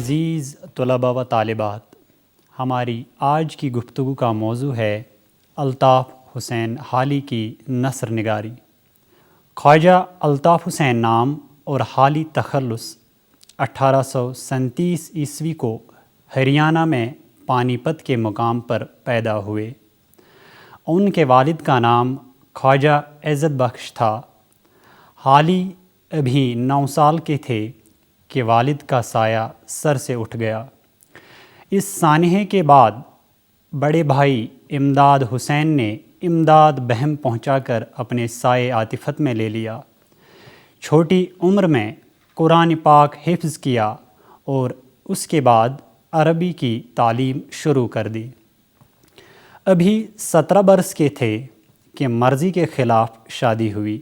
عزیز طلباء و طالبات، ہماری آج کی گفتگو کا موضوع ہے الطاف حسین حالی کی نثر نگاری۔ خواجہ الطاف حسین نام اور حالی تخلص 1837 عیسوی کو ہریانہ میں پانی پت کے مقام پر پیدا ہوئے۔ ان کے والد کا نام خواجہ عزت بخش تھا۔ حالی ابھی 9 سال کے تھے کہ والد کا سایہ سر سے اٹھ گیا۔ اس سانحے کے بعد بڑے بھائی امداد حسین نے امداد بہم پہنچا کر اپنے سائے عاطفت میں لے لیا۔ چھوٹی عمر میں قرآن پاک حفظ کیا اور اس کے بعد عربی کی تعلیم شروع کر دی۔ ابھی 17 برس کے تھے کہ مرضی کے خلاف شادی ہوئی۔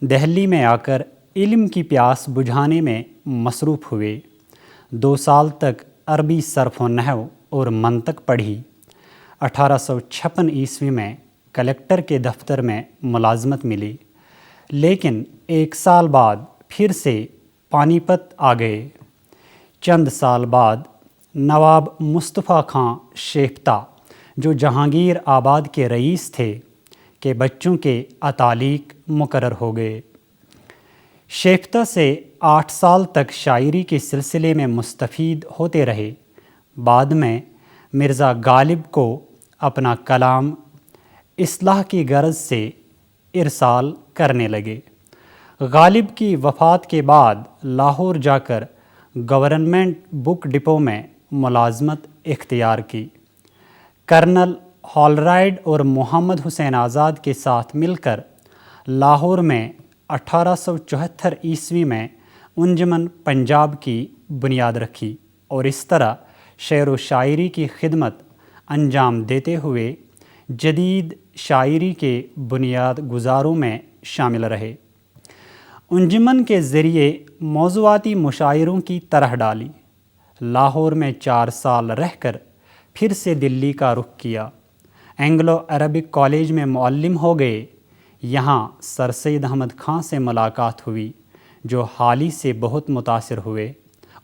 دہلی میں آ کر علم کی پیاس بجھانے میں مصروف ہوئے۔ 2 سال تک عربی صرف و نحو اور منطق پڑھی۔ 1856 عیسوی میں کلکٹر کے دفتر میں ملازمت ملی، لیکن 1 سال بعد پھر سے پانی پت آ گئے۔ چند سال بعد نواب مصطفیٰ خان شیفتہ، جو جہانگیر آباد کے رئیس تھے، کے بچوں کے اتالیق مقرر ہو گئے۔ شیفتہ سے 8 سال تک شاعری کے سلسلے میں مستفید ہوتے رہے۔ بعد میں مرزا غالب کو اپنا کلام اصلاح کی غرض سے ارسال کرنے لگے۔ غالب کی وفات کے بعد لاہور جا کر گورنمنٹ بک ڈپو میں ملازمت اختیار کی۔ کرنل ہالرائڈ اور محمد حسین آزاد کے ساتھ مل کر لاہور میں 1874 عیسوی میں انجمن پنجاب کی بنیاد رکھی اور اس طرح شعر و شاعری کی خدمت انجام دیتے ہوئے جدید شاعری کے بنیاد گزاروں میں شامل رہے۔ انجمن کے ذریعے موضوعاتی مشاعروں کی طرح ڈالی۔ لاہور میں 4 سال رہ کر پھر سے دلی کا رخ کیا۔ اینگلو عربک کالج میں معلم ہو گئے۔ یہاں سر سید احمد خان سے ملاقات ہوئی، جو حالی سے بہت متاثر ہوئے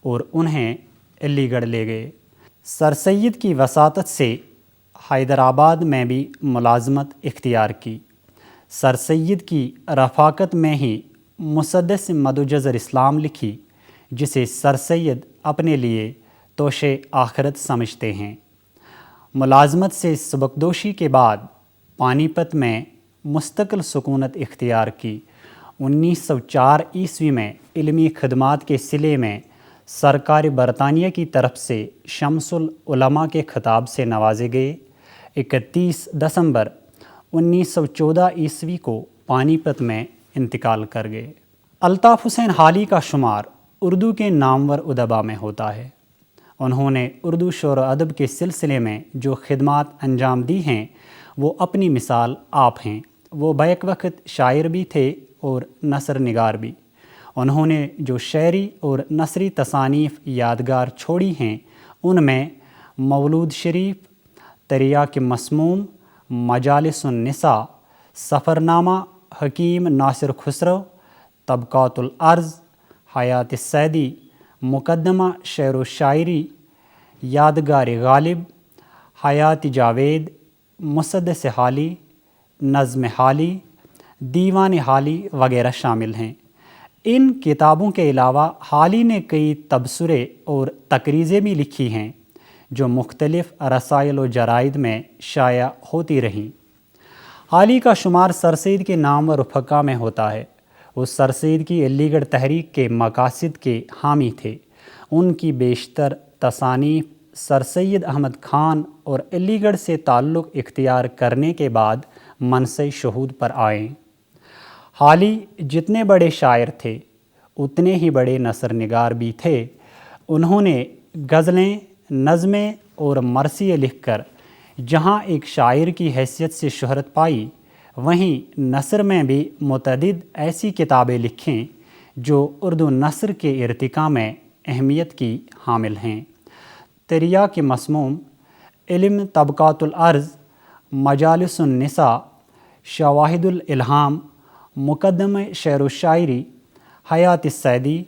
اور انہیں علی گڑھ لے گئے۔ سر سید کی وساطت سے حیدرآباد میں بھی ملازمت اختیار کی۔ سر سید کی رفاقت میں ہی مسدس مدجزر اسلام لکھی، جسے سر سید اپنے لیے توشِ آخرت سمجھتے ہیں۔ ملازمت سے سبکدوشی کے بعد پانی پت میں مستقل سکونت اختیار کی۔ 1904 عیسوی میں علمی خدمات کے صلے میں سرکار برطانیہ کی طرف سے شمس العلماء کے خطاب سے نوازے گئے۔ 31 دسمبر 1914 عیسوی کو پانی پت میں انتقال کر گئے۔ الطاف حسین حالی کا شمار اردو کے نامور ادبا میں ہوتا ہے۔ انہوں نے اردو شعر و ادب کے سلسلے میں جو خدمات انجام دی ہیں وہ اپنی مثال آپ ہیں۔ وہ بیک وقت شاعر بھی تھے اور نثر نگار بھی۔ انہوں نے جو شعری اور نثری تصانیف یادگار چھوڑی ہیں ان میں مولود شریف، تریاک مسموم، مجالس النساء، سفرنامہ حکیم ناصر خسرو، طبقات الارض، حیات السیدی، مقدمہ شعر و شاعری، یادگار غالب، حیات جاوید، مسدس حالی، نظم حالی، دیوان حالی وغیرہ شامل ہیں۔ ان کتابوں کے علاوہ حالی نے کئی تبصرے اور تقریضیں بھی لکھی ہیں جو مختلف رسائل و جرائد میں شائع ہوتی رہیں۔ حالی کا شمار سر سید کے نام و رفقا میں ہوتا ہے۔ وہ سر سید کی علی گڑھ تحریک کے مقاصد کے حامی تھے۔ ان کی بیشتر تصانیف سر سید احمد خان اور علی گڑھ سے تعلق اختیار کرنے کے بعد منصع شہود پر آئیں۔ حالی جتنے بڑے شاعر تھے اتنے ہی بڑے نثر نگار بھی تھے۔ انہوں نے غزلیں، نظمیں اور مرثیے لکھ کر جہاں ایک شاعر کی حیثیت سے شہرت پائی، وہیں نثر میں بھی متعدد ایسی کتابیں لکھیں جو اردو نثر کے ارتقاء میں اہمیت کی حامل ہیں۔ تریاک مسموم، علم طبقات الارض، مجالس النساء، شواہد الالہام، مقدمہ شعر و شاعری، حیات السیدی،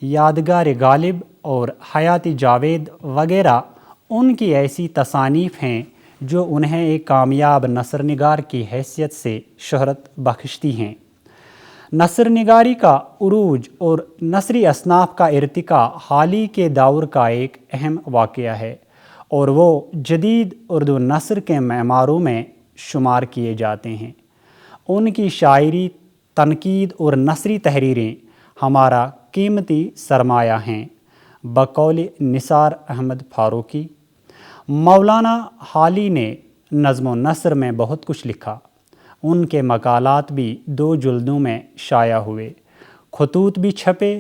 یادگار غالب اور حیات جاوید وغیرہ ان کی ایسی تصانیف ہیں جو انہیں ایک کامیاب نثر نگار کی حیثیت سے شہرت بخشتی ہیں۔ نثر نگاری کا عروج اور نثری اصناف کا ارتقاء حال ہی کے دور کا ایک اہم واقعہ ہے، اور وہ جدید اردو نثر کے معماروں میں شمار کیے جاتے ہیں۔ ان کی شاعری، تنقید اور نثری تحریریں ہمارا قیمتی سرمایہ ہیں۔ بقول نثار احمد فاروقی، مولانا حالی نے نظم و نثر میں بہت کچھ لکھا۔ ان کے مقالات بھی 2 جلدوں میں شائع ہوئے، خطوط بھی چھپے۔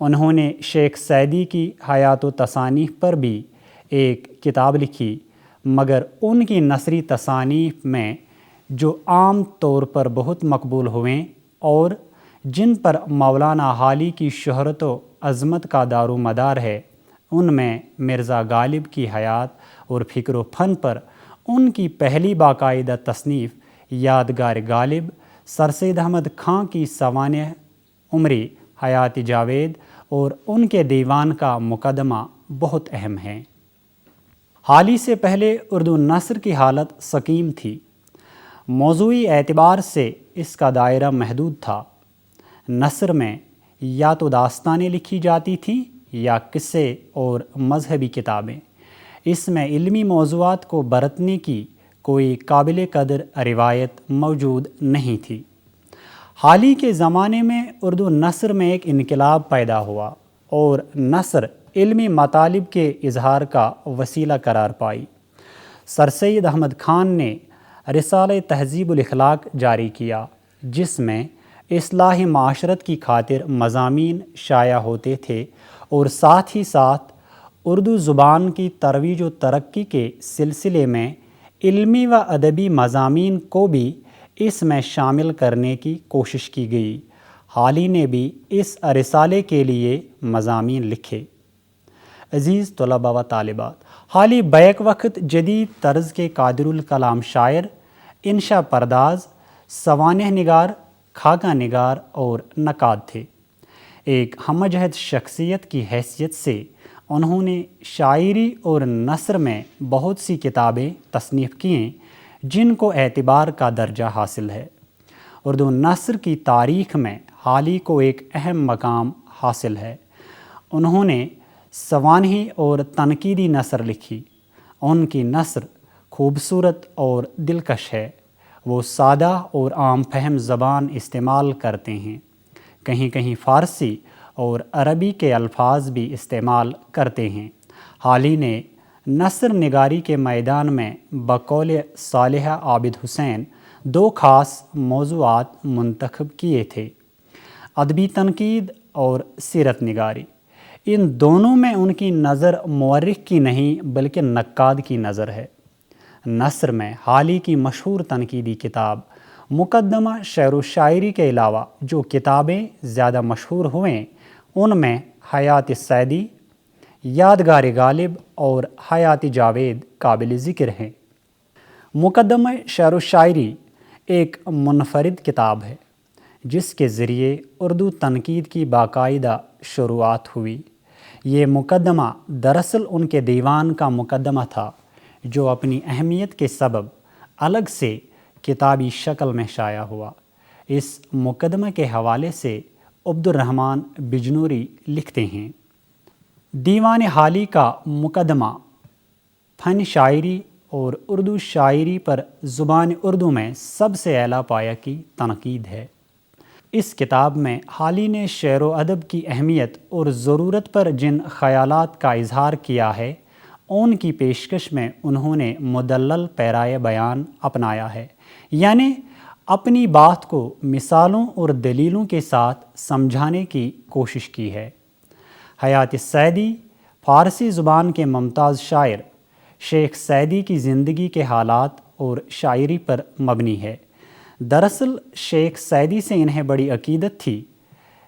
انہوں نے شیخ سعدی کی حیات و تصانیف پر بھی ایک کتاب لکھی، مگر ان کی نثری تصانیف میں جو عام طور پر بہت مقبول ہوئیں اور جن پر مولانا حالی کی شہرت و عظمت کا دار و مدار ہے، ان میں مرزا غالب کی حیات اور فکر و فن پر ان کی پہلی باقاعدہ تصنیف یادگار غالب، سر سید احمد خاں کی سوانح عمری حیات جاوید اور ان کے دیوان کا مقدمہ بہت اہم ہیں۔ حالی سے پہلے اردو نثر کی حالت سقیم تھی۔ موضوعی اعتبار سے اس کا دائرہ محدود تھا۔ نثر میں یا تو داستانیں لکھی جاتی تھیں یا قصے اور مذہبی کتابیں۔ اس میں علمی موضوعات کو برتنے کی کوئی قابل قدر روایت موجود نہیں تھی۔ حال ہی کے زمانے میں اردو نثر میں ایک انقلاب پیدا ہوا اور نثر علمی مطالب کے اظہار کا وسیلہ قرار پائی۔ سر سید احمد خان نے رسالہ تہذیب الاخلاق جاری کیا، جس میں اصلاح معاشرت کی خاطر مضامین شائع ہوتے تھے، اور ساتھ ہی ساتھ اردو زبان کی ترویج و ترقی کے سلسلے میں علمی و ادبی مضامین کو بھی اس میں شامل کرنے کی کوشش کی گئی۔ حالی نے بھی اس رسالے کے لیے مضامین لکھے۔ عزیز طلباء و طالبات، حالی بیک وقت جدید طرز کے قادر الکلام شاعر، انشا پرداز، سوانح نگار، خاکہ نگار اور نقاد تھے۔ ایک ہم جہت شخصیت کی حیثیت سے انہوں نے شاعری اور نثر میں بہت سی کتابیں تصنیف کیں جن کو اعتبار کا درجہ حاصل ہے۔ اردو نثر کی تاریخ میں حالی کو ایک اہم مقام حاصل ہے۔ انہوں نے سوانحی اور تنقیدی نثر لکھی۔ ان کی نثر خوبصورت اور دلکش ہے۔ وہ سادہ اور عام فہم زبان استعمال کرتے ہیں، کہیں کہیں فارسی اور عربی کے الفاظ بھی استعمال کرتے ہیں۔ حالی نے نثر نگاری کے میدان میں بقول صالحہ عابد حسین 2 خاص موضوعات منتخب کیے تھے: ادبی تنقید اور سیرت نگاری۔ ان دونوں میں ان کی نظر مورخ کی نہیں بلکہ نقاد کی نظر ہے۔ نثر میں حالی کی مشہور تنقیدی کتاب مقدمہ شعر و شاعری کے علاوہ جو کتابیں زیادہ مشہور ہوئیں، ان میں حیات سعدی، یادگار غالب اور حیات جاوید قابل ذکر ہیں۔ مقدمہ شعر و شاعری ایک منفرد کتاب ہے جس کے ذریعے اردو تنقید کی باقاعدہ شروعات ہوئی۔ یہ مقدمہ دراصل ان کے دیوان کا مقدمہ تھا، جو اپنی اہمیت کے سبب الگ سے کتابی شکل میں شائع ہوا۔ اس مقدمہ کے حوالے سے عبد الرحمن بجنوری لکھتے ہیں: دیوان حالی کا مقدمہ فن شاعری اور اردو شاعری پر زبان اردو میں سب سے اعلیٰ پایہ کی تنقید ہے۔ اس کتاب میں حالی نے شعر و ادب کی اہمیت اور ضرورت پر جن خیالات کا اظہار کیا ہے، ان کی پیشکش میں انہوں نے مدلل پیرائے بیان اپنایا ہے، یعنی اپنی بات کو مثالوں اور دلیلوں کے ساتھ سمجھانے کی کوشش کی ہے۔ حیات سعدی فارسی زبان کے ممتاز شاعر شیخ سعدی کی زندگی کے حالات اور شاعری پر مبنی ہے۔ دراصل شیخ سعدی سے انہیں بڑی عقیدت تھی۔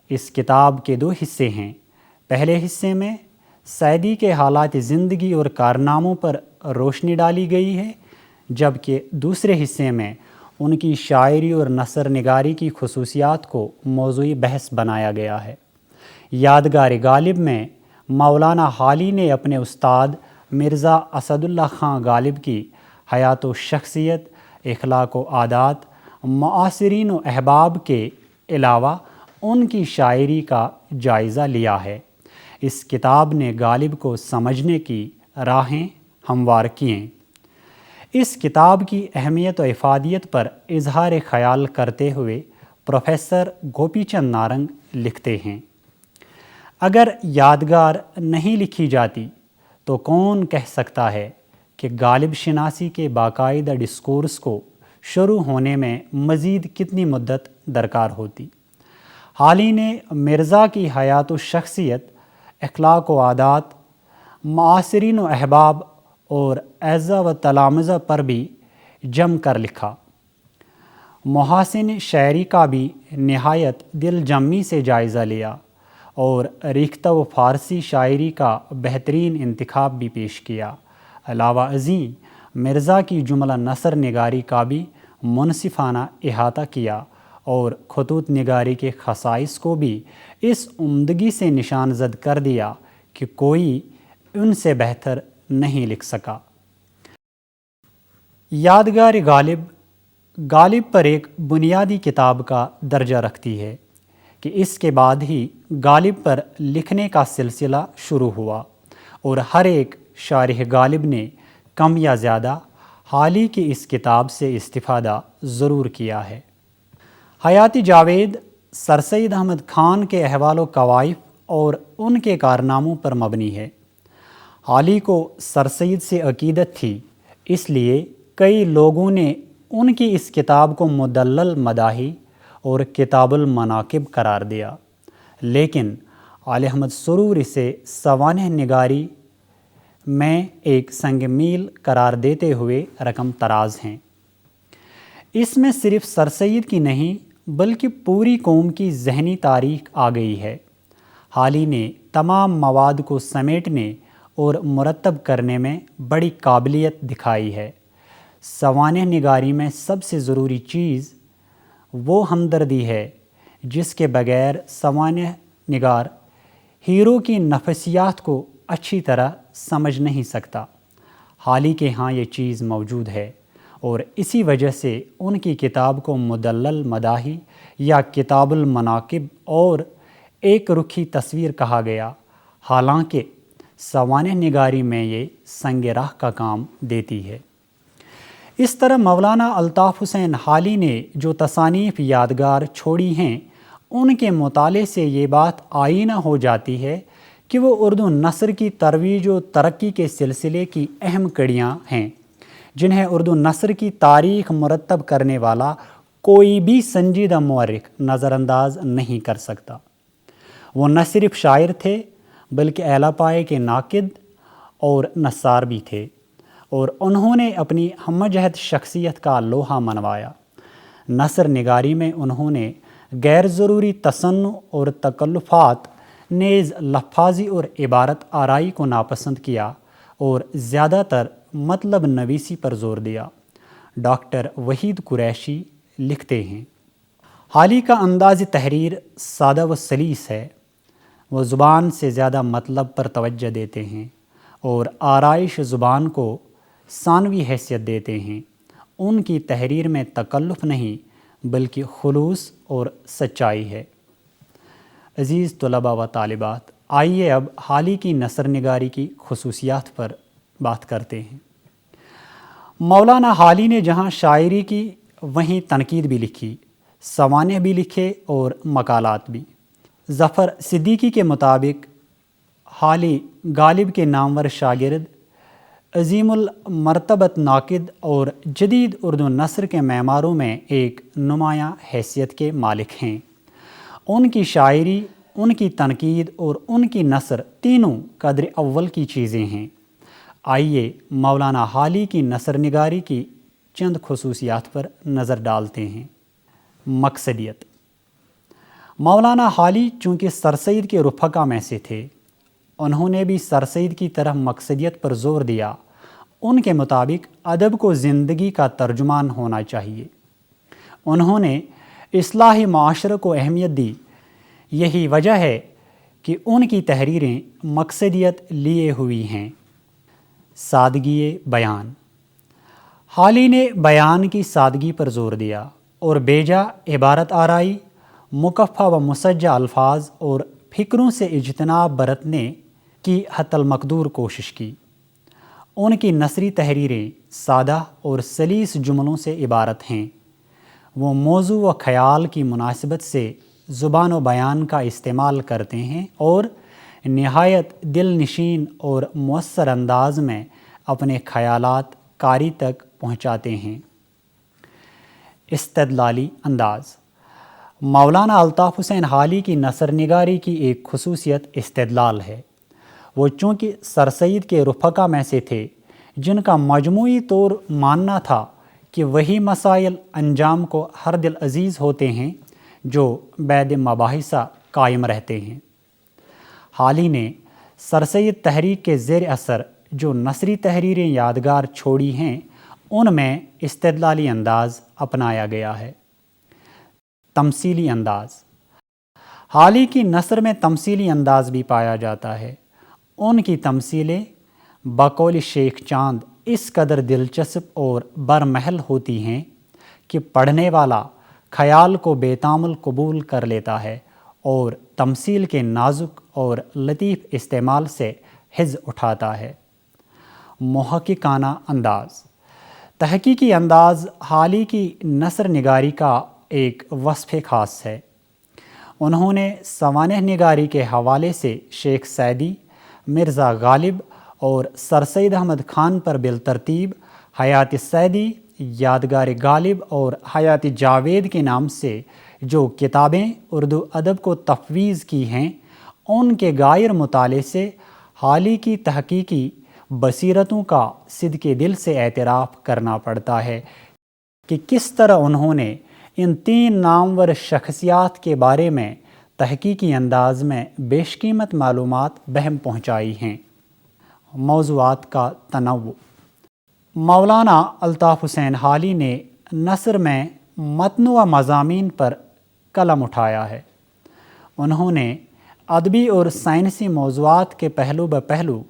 اس کتاب کے 2 حصے ہیں۔ پہلے حصے میں سعدی کے حالات زندگی اور کارناموں پر روشنی ڈالی گئی ہے، جبکہ دوسرے حصے میں ان کی شاعری اور نثر نگاری کی خصوصیات کو موضوعی بحث بنایا گیا ہے۔ یادگار غالب میں مولانا حالی نے اپنے استاد مرزا اسد اللہ خان غالب کی حیات و شخصیت، اخلاق و عادات، معاصرین و احباب کے علاوہ ان کی شاعری کا جائزہ لیا ہے۔ اس کتاب نے غالب کو سمجھنے کی راہیں ہموار کیں۔ اس کتاب کی اہمیت و افادیت پر اظہار خیال کرتے ہوئے پروفیسر گوپی چند نارنگ لکھتے ہیں، اگر یادگار نہیں لکھی جاتی تو کون کہہ سکتا ہے کہ غالب شناسی کے باقاعدہ ڈسکورس کو شروع ہونے میں مزید کتنی مدت درکار ہوتی۔ حالی نے مرزا کی حیات و شخصیت، اخلاق و عادات، معاصرین و احباب اور اعزا و تلامذہ پر بھی جم کر لکھا۔ محاسن شاعری کا بھی نہایت دل جمعی سے جائزہ لیا اور ریختہ و فارسی شاعری کا بہترین انتخاب بھی پیش کیا۔ علاوہ ازیں مرزا کی جملہ نثر نگاری کا بھی منصفانہ احاطہ کیا اور خطوط نگاری کے خصائص کو بھی اس عمدگی سے نشان زد کر دیا کہ کوئی ان سے بہتر نہیں لکھ سکا۔ یادگار غالب پر ایک بنیادی کتاب کا درجہ رکھتی ہے کہ اس کے بعد ہی غالب پر لکھنے کا سلسلہ شروع ہوا اور ہر ایک شارح غالب نے کم یا زیادہ حالی کی اس کتاب سے استفادہ ضرور کیا ہے۔ حیات جاوید سر سید احمد خان کے احوال و کوائف اور ان کے کارناموں پر مبنی ہے۔ حالی کو سر سید سے عقیدت تھی، اس لیے کئی لوگوں نے ان کی اس کتاب کو مدلل مداحی اور کتاب المناقب قرار دیا، لیکن علی احمد سرور اسے سوانح نگاری میں ایک سنگ میل قرار دیتے ہوئے رقم تراز ہیں۔ اس میں صرف سر سید کی نہیں بلکہ پوری قوم کی ذہنی تاریخ آ گئی ہے۔ حالی نے تمام مواد کو سمیٹنے اور مرتب کرنے میں بڑی قابلیت دکھائی ہے۔ سوانح نگاری میں سب سے ضروری چیز وہ ہمدردی ہے جس کے بغیر سوانح نگار ہیرو کی نفسیات کو اچھی طرح سمجھ نہیں سکتا۔ حالی کے ہاں یہ چیز موجود ہے اور اسی وجہ سے ان کی کتاب کو مدلل مداحی یا کتاب المناقب اور ایک رخی تصویر کہا گیا، حالانکہ سوانح نگاری میں یہ سنگ راہ کا کام دیتی ہے۔ اس طرح مولانا الطاف حسین حالی نے جو تصانیف یادگار چھوڑی ہیں، ان کے مطالعے سے یہ بات آئینہ ہو جاتی ہے کہ وہ اردو نثر کی ترویج و ترقی کے سلسلے کی اہم کڑیاں ہیں، جنہیں اردو نثر کی تاریخ مرتب کرنے والا کوئی بھی سنجیدہ مورخ نظر انداز نہیں کر سکتا۔ وہ نہ صرف شاعر تھے بلکہ اعلیٰ پائے کے ناقد اور نثار بھی تھے، اور انہوں نے اپنی ہمہ جہت شخصیت کا لوہا منوایا۔ نثر نگاری میں انہوں نے غیر ضروری تصنع اور تکلفات نیز لفاظی اور عبارت آرائی کو ناپسند کیا اور زیادہ تر مطلب نویسی پر زور دیا۔ ڈاکٹر وحید قریشی لکھتے ہیں، حالی کا انداز تحریر سادہ و سلیس ہے۔ وہ زبان سے زیادہ مطلب پر توجہ دیتے ہیں اور آرائش زبان کو ثانوی حیثیت دیتے ہیں۔ ان کی تحریر میں تکلف نہیں بلکہ خلوص اور سچائی ہے۔ عزیز طلباء و طالبات، آئیے اب حالی کی نثر نگاری کی خصوصیات پر بات کرتے ہیں۔ مولانا حالی نے جہاں شاعری کی وہیں تنقید بھی لکھی، سوانح بھی لکھے اور مقالات بھی۔ ظفر صدیقی کے مطابق حالی غالب کے نامور شاگرد، عظیم المرتبت ناقد اور جدید اردو نثر کے معماروں میں ایک نمایاں حیثیت کے مالک ہیں۔ ان کی شاعری، ان کی تنقید اور ان کی نثر تینوں قدر اول کی چیزیں ہیں۔ آئیے مولانا حالی کی نثر نگاری کی چند خصوصیات پر نظر ڈالتے ہیں۔ مقصدیت: مولانا حالی چونکہ سر سید کے رفقا میں سے تھے، انہوں نے بھی سر سید کی طرح مقصدیت پر زور دیا۔ ان کے مطابق ادب کو زندگی کا ترجمان ہونا چاہیے۔ انہوں نے اصلاح معاشرہ کو اہمیت دی۔ یہی وجہ ہے کہ ان کی تحریریں مقصدیت لیے ہوئی ہیں۔ سادگی بیان۔ حالی نے بیان کی سادگی پر زور دیا اور بیجا عبارت آرائی، مکفّہ و مسجع الفاظ اور فکروں سے اجتناب برتنے کی حتی المقدور کوشش کی۔ ان کی نثری تحریریں سادہ اور سلیس جملوں سے عبارت ہیں۔ وہ موضوع و خیال کی مناسبت سے زبان و بیان کا استعمال کرتے ہیں اور نہایت دل نشین اور مؤثر انداز میں اپنے خیالات قاری تک پہنچاتے ہیں۔ استدلالی انداز۔ مولانا الطاف حسین حالی کی نثر نگاری کی ایک خصوصیت استدلال ہے۔ وہ چونکہ سر سید کے رفقا میں سے تھے جن کا مجموعی طور ماننا تھا کہ وہی مسائل انجام کو ہر دل عزیز ہوتے ہیں جو بعد مباحثہ قائم رہتے ہیں۔ حالی نے سر سید تحریک کے زیر اثر جو نثری تحریریں یادگار چھوڑی ہیں ان میں استدلالی انداز اپنایا گیا ہے۔ تمثیلی انداز۔ حالی کی نثر میں تمثیلی انداز بھی پایا جاتا ہے۔ ان کی تمثیلیں بقول شیخ چاند اس قدر دلچسپ اور برمحل ہوتی ہیں کہ پڑھنے والا خیال کو بے تامل قبول کر لیتا ہے اور تمثیل کے نازک اور لطیف استعمال سے حظ اٹھاتا ہے۔ محققانہ انداز۔ تحقیقی انداز حالی کی نثر نگاری کا ایک وصف خاص ہے۔ انہوں نے سوانح نگاری کے حوالے سے شیخ سعدی، مرزا غالب اور سر سید احمد خان پر بالترتیب حیات سعدی، یادگار غالب اور حیات جاوید کے نام سے جو کتابیں اردو ادب کو تفویض کی ہیں ان کے غائر مطالعے سے حالی کی تحقیقی بصیرتوں کا صدقے دل سے اعتراف کرنا پڑتا ہے کہ کس طرح انہوں نے ان تین نامور شخصیات کے بارے میں تحقیقی انداز میں بیش قیمت معلومات بہم پہنچائی ہیں۔ موضوعات کا تنوع۔ مولانا الطاف حسین حالی نے نثر میں متنوع مضامین پر قلم اٹھایا ہے۔ انہوں نے ادبی اور سائنسی موضوعات کے پہلو بہ پہلو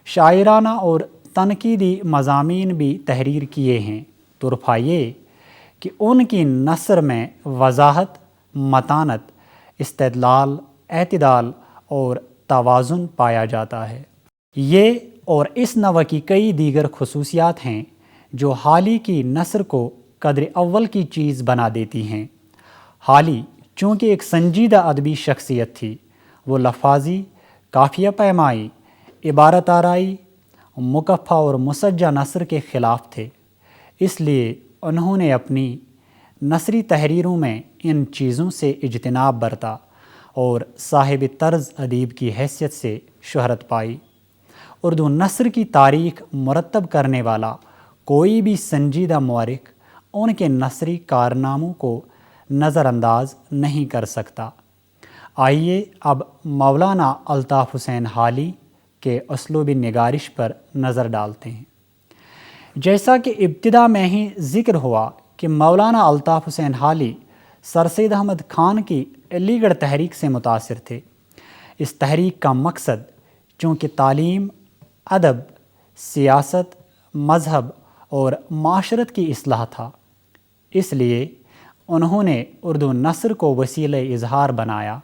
شاعرانہ اور تنقیدی مضامین بھی تحریر کیے ہیں۔ طرفہ یہ کہ ان کی نثر میں وضاحت، متانت، استدلال، اعتدال اور توازن پایا جاتا ہے۔ یہ اور اس نوع کی کئی دیگر خصوصیات ہیں جو حالی کی نثر کو قدر اول کی چیز بنا دیتی ہیں۔ حالی چونکہ ایک سنجیدہ ادبی شخصیت تھی، وہ لفاظی، قافیہ پیمائی، عبارت آرائی، مکفّہ اور مسجع نثر کے خلاف تھے۔ اس لیے انہوں نے اپنی نثری تحریروں میں ان چیزوں سے اجتناب برتا اور صاحب طرز ادیب کی حیثیت سے شہرت پائی۔ اردو نثر کی تاریخ مرتب کرنے والا کوئی بھی سنجیدہ مورخ ان کے نثری کارناموں کو نظر انداز نہیں کر سکتا۔ آئیے اب مولانا الطاف حسین حالی کے اسلوب نگارش پر نظر ڈالتے ہیں۔ جیسا کہ ابتدا میں ہی ذکر ہوا کہ مولانا الطاف حسین حالی سر سید احمد خان کی علی گڑھ تحریک سے متاثر تھے۔ اس تحریک کا مقصد چونکہ تعلیم، ادب، سیاست، مذہب اور معاشرت کی اصلاح تھا، اس لیے انہوں نے اردو نثر کو وسیلہ اظہار بنایا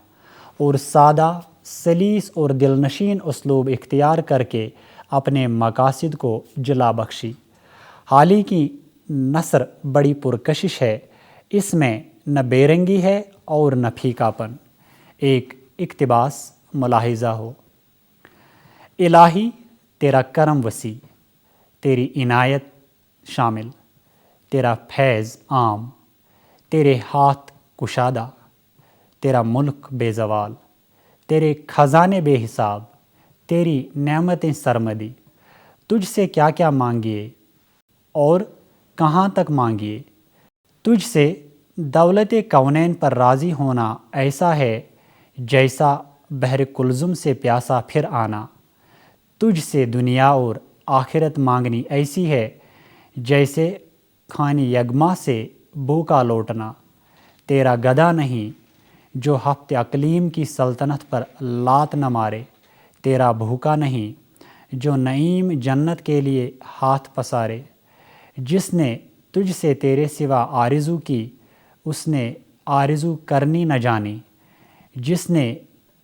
اور سادہ، سلیس اور دلنشین اسلوب اختیار کر کے اپنے مقاصد کو جلا بخشی۔ حالی کی نثر بڑی پرکشش ہے، اس میں نہ بے رنگی ہے اور نہ پھیکا پن۔ ایک اقتباس ملاحظہ ہو: الہی تیرا کرم وسیع، تیری عنایت شامل، تیرا فیض عام، تیرے ہاتھ کشادہ، تیرا ملک بے زوال، تیرے خزانے بے حساب، تیری نعمتیں سرمدی، تجھ سے کیا کیا مانگیے اور کہاں تک مانگیے، تجھ سے دولت کونین پر راضی ہونا ایسا ہے جیسا بحر کلزم سے پیاسا پھر آنا، تجھ سے دنیا اور آخرت مانگنی ایسی ہے جیسے خانی یغما سے بھوکا لوٹنا، تیرا گدا نہیں جو ہفت اقلیم کی سلطنت پر لات نہ مارے، تیرا بھوکا نہیں جو نعیم جنت کے لیے ہاتھ پسارے، جس نے تجھ سے تیرے سوا آرزو کی اس نے آرزو کرنی نہ جانی، جس نے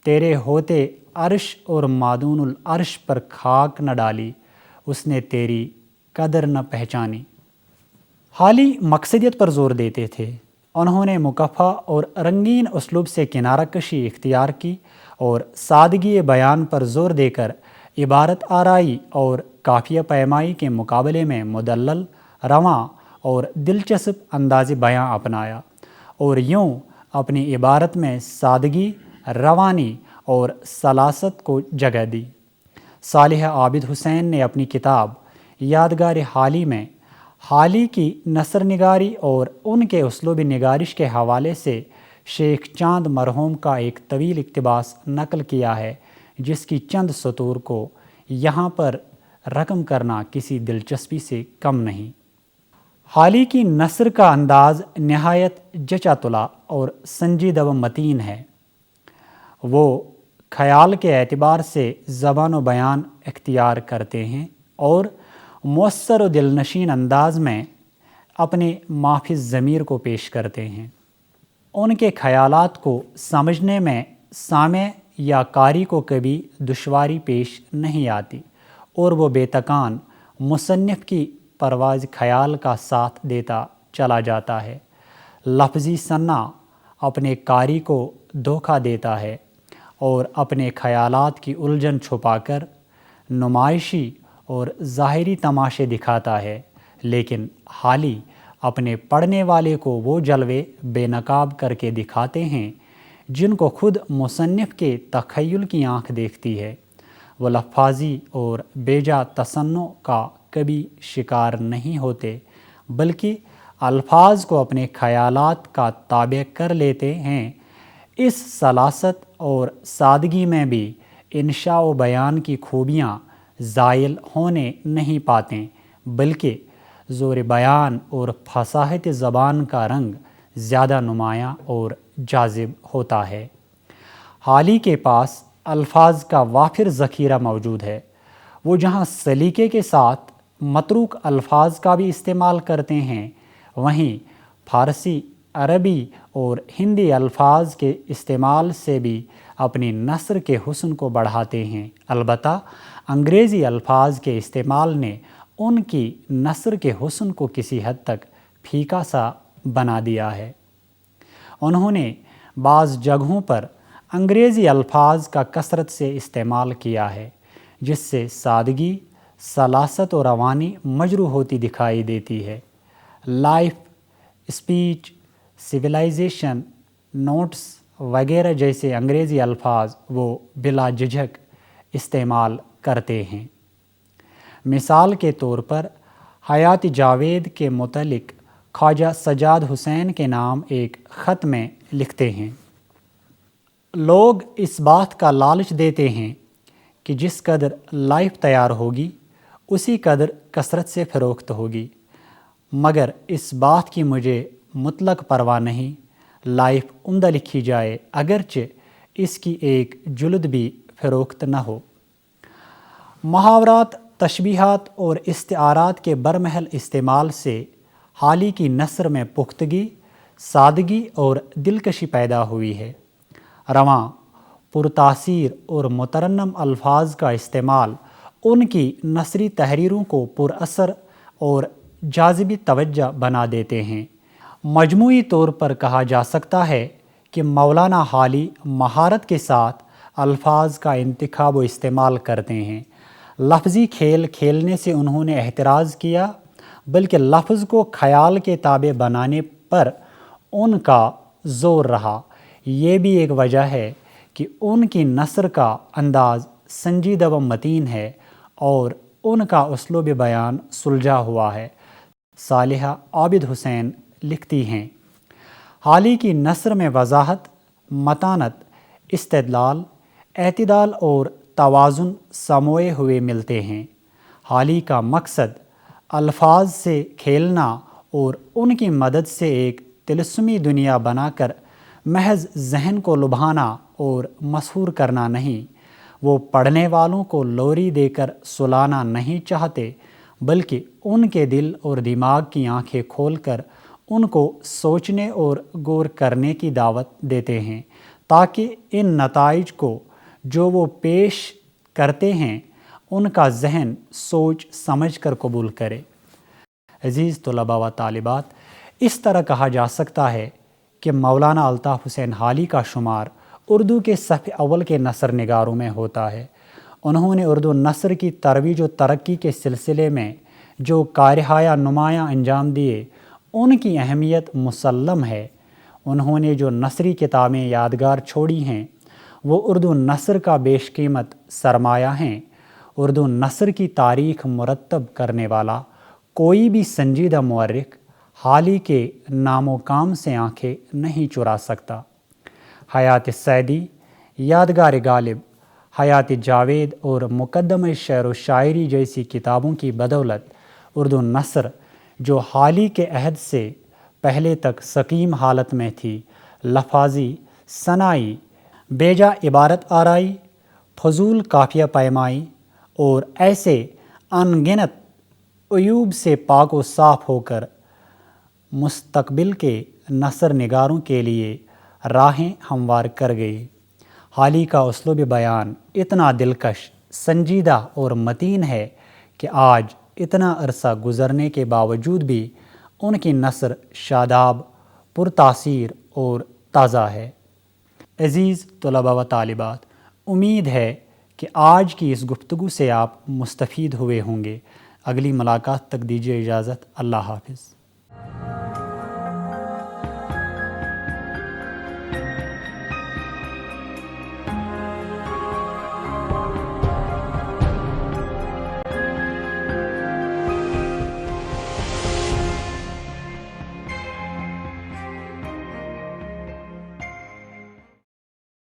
تیرے ہوتے عرش اور مادون العرش پر خاک نہ ڈالی اس نے تیری قدر نہ پہچانی۔ حالی مقصدیت پر زور دیتے تھے۔ انہوں نے مکفّا اور رنگین اسلوب سے کنارہ کشی اختیار کی اور سادگی بیان پر زور دے کر عبارت آرائی اور قافیہ پیمائی کے مقابلے میں مدلل، رواں اور دلچسپ انداز بیاں اپنایا، اور یوں اپنی عبارت میں سادگی، روانی اور سلاست کو جگہ دی۔ صالح عابد حسین نے اپنی کتاب یادگار حالی میں حالی کی نثر نگاری اور ان کے اسلوب نگارش کے حوالے سے شیخ چاند مرحوم کا ایک طویل اقتباس نقل کیا ہے، جس کی چند سطور کو یہاں پر رقم کرنا کسی دلچسپی سے کم نہیں۔ حالی کی نثر کا انداز نہایت جچا تلا اور سنجیدہ و متین ہے۔ وہ خیال کے اعتبار سے زبان و بیان اختیار کرتے ہیں اور مؤثر و دلنشین انداز میں اپنے مافی ضمیر کو پیش کرتے ہیں۔ ان کے خیالات کو سمجھنے میں سامع یا قاری کو کبھی دشواری پیش نہیں آتی، اور وہ بے تکان مصنف کی پرواز خیال کا ساتھ دیتا چلا جاتا ہے۔ لفظی صنع اپنے قاری کو دھوکہ دیتا ہے اور اپنے خیالات کی الجھن چھپا کر نمائشی اور ظاہری تماشے دکھاتا ہے، لیکن حالی اپنے پڑھنے والے کو وہ جلوے بے نقاب کر کے دکھاتے ہیں جن کو خود مصنف کے تخیل کی آنکھ دیکھتی ہے۔ وہ لفاظی اور بیجا تصنع کا کبھی شکار نہیں ہوتے، بلکہ الفاظ کو اپنے خیالات کا تابع کر لیتے ہیں۔ اس سلاست اور سادگی میں بھی انشاء و بیان کی خوبیاں زائل ہونے نہیں پاتے، بلکہ زور بیان اور فصاحت زبان کا رنگ زیادہ نمایاں اور جاذب ہوتا ہے۔ حالی کے پاس الفاظ کا وافر ذخیرہ موجود ہے۔ وہ جہاں سلیقے کے ساتھ متروک الفاظ کا بھی استعمال کرتے ہیں، وہیں فارسی، عربی اور ہندی الفاظ کے استعمال سے بھی اپنی نثر کے حسن کو بڑھاتے ہیں۔ البتہ انگریزی الفاظ کے استعمال نے ان کی نثر کے حسن کو کسی حد تک پھیکا سا بنا دیا ہے۔ انہوں نے بعض جگہوں پر انگریزی الفاظ کا کثرت سے استعمال کیا ہے، جس سے سادگی، سلاست و روانی مجروح ہوتی دکھائی دیتی ہے۔ لائف، اسپیچ، سویلائزیشن، نوٹس وغیرہ جیسے انگریزی الفاظ وہ بلا جھجک استعمال کرتے ہیں۔ مثال کے طور پر حیات جاوید کے متعلق خواجہ سجاد حسین کے نام ایک خط میں لکھتے ہیں: لوگ اس بات کا لالچ دیتے ہیں کہ جس قدر لائف تیار ہوگی اسی قدر کثرت سے فروخت ہوگی، مگر اس بات کی مجھے مطلق پرواہ نہیں، لائف عمدہ لکھی جائے اگرچہ اس کی ایک جلد بھی فروخت نہ ہو۔ محاورات، تشبیہات اور استعارات کے برمحل استعمال سے حالی کی نثر میں پختگی، سادگی اور دلکشی پیدا ہوئی ہے۔ رواں، پرتاثیر اور مترنم الفاظ کا استعمال ان کی نثری تحریروں کو پر اثر اور جاذب توجہ بنا دیتے ہیں۔ مجموعی طور پر کہا جا سکتا ہے کہ مولانا حالی مہارت کے ساتھ الفاظ کا انتخاب و استعمال کرتے ہیں۔ لفظی کھیل کھیلنے سے انہوں نے احتراز کیا، بلکہ لفظ کو خیال کے تابع بنانے پر ان کا زور رہا۔ یہ بھی ایک وجہ ہے کہ ان کی نثر کا انداز سنجیدہ و متین ہے اور ان کا اسلوب بیان سلجھا ہوا ہے۔ صالحہ عابد حسین لکھتی ہیں: حالی کی نثر میں وضاحت، متانت، استدلال، اعتدال اور توازن سموئے ہوئے ملتے ہیں۔ حالی کا مقصد الفاظ سے کھیلنا اور ان کی مدد سے ایک طلسمی دنیا بنا کر محض ذہن کو لبھانا اور مسحور کرنا نہیں، وہ پڑھنے والوں کو لوری دے کر سلانا نہیں چاہتے، بلکہ ان کے دل اور دماغ کی آنکھیں کھول کر ان کو سوچنے اور غور کرنے کی دعوت دیتے ہیں، تاکہ ان نتائج کو جو وہ پیش کرتے ہیں ان کا ذہن سوچ سمجھ کر قبول کرے۔ عزیز طلباء و طالبات، اس طرح کہا جا سکتا ہے کہ مولانا الطاف حسین حالی کا شمار اردو کے صف اول کے نثر نگاروں میں ہوتا ہے۔ انہوں نے اردو نثر کی ترویج و ترقی کے سلسلے میں جو کارہایہ نمایاں انجام دیے ان کی اہمیت مسلم ہے۔ انہوں نے جو نثری کتابیں یادگار چھوڑی ہیں وہ اردو نثر کا بیش قیمت سرمایہ ہیں۔ اردو نثر کی تاریخ مرتب کرنے والا کوئی بھی سنجیدہ مورخ حالی کے نام و کام سے آنکھیں نہیں چرا سکتا۔ حیات سعدی، یادگار غالب، حیات جاوید اور مقدمہ شعر و شاعری جیسی کتابوں کی بدولت اردو نثر جو حالی کے عہد سے پہلے تک سقیم حالت میں تھی، لفاظی، ثنائی، بیجا عبارت آرائی، فضول قافیہ پیمائی اور ایسے ان گنت عیوب سے پاک و صاف ہو کر مستقبل کے نثر نگاروں کے لیے راہیں ہموار کر گئی۔ حالی کا اسلوب بیان اتنا دلکش، سنجیدہ اور متین ہے کہ آج اتنا عرصہ گزرنے کے باوجود بھی ان کی نثر شاداب، پرتاثیر اور تازہ ہے۔ عزیز طلباء و طالبات، امید ہے کہ آج کی اس گفتگو سے آپ مستفید ہوئے ہوں گے۔ اگلی ملاقات تک دیجیے اجازت۔ اللہ حافظ۔